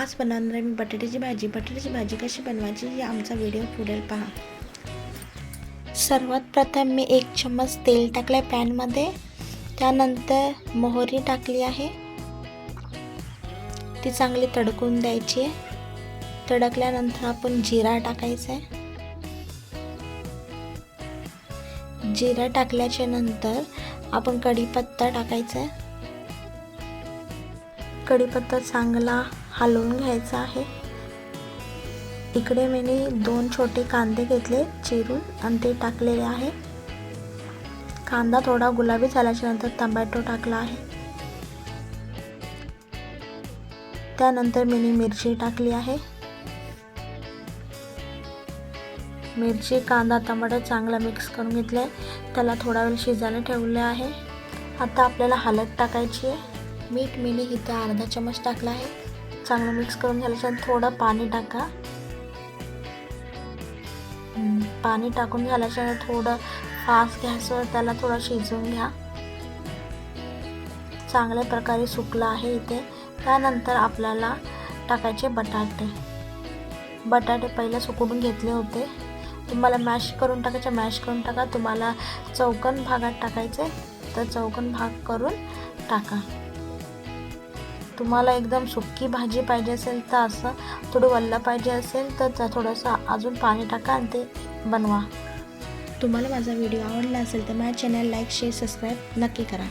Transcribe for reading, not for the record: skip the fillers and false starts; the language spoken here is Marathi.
आज बनवणार आहे मी बटाट्याची भाजी. बटाट्याची भाजी कशी बनवायची हे आमचा व्हिडिओ पुढे पहा. सर्वात प्रथम मी 1 चम्मच तेल टाकले पॅनमध्ये. त्यानंतर मोहरी टाकली आहे, ती चांगली तडकून द्यायची आहे. तडकल्यानंतर आपण जिरा टाकायचा आहे. जिरा टाकल्याच्या नंतर आपण कढीपत्ता टाकायचा आहे. कढीपत्ता चांगला हलवून घ्यायचा आहे. इकडे मी 2 छोटे कांदे घेतले चिरून आणि ते टाकलेले आहे. कांदा थोडा गुलाबी झाल्याच्या नंतर टोमॅटो टाकला आहे. त्यानंतर मी मिरची टाकली आहे. मिरची, कांदा, टमाटर चांगला मिक्स करून घेतले. त्याला थोडा वेळ शिजायला ठेवले आहे. आता आपल्याला हळद टाकायची आहे. मीठ मी इथे अर्धा चम्मच टाकला आहे. चांगलं मिक्स करून झाल्यानंतर थोडं पाणी टाका. पाणी टाकून झाल्यानंतर थोडं फास्ट गॅसवर त्याला थोडं शिजवून घ्या. चांगल्या प्रकारे सुकलं आहे इथे. त्यानंतर आपल्याला टाकायचे बटाटे. बटाटे पहिला सुकवून घेतले होते. तुम्हाला मॅश करून टाकायचे, मॅश करून टाका. तुम्हाला चौकोन भागात टाकायचे तर चौकोन भाग करून टाका. तुम्हाला एकदम सुक्की भाजी पाहिजे असेल तर असं, थोडं वल्ल पाहिजे असेल तर थोडंसं अजून पाणी टाका आणि ते बनवा. तुम्हाला माझा व्हिडिओ आवडला असेल तर माझ्या चॅनल लाईक, शेअर, सबस्क्राईब नक्की करा.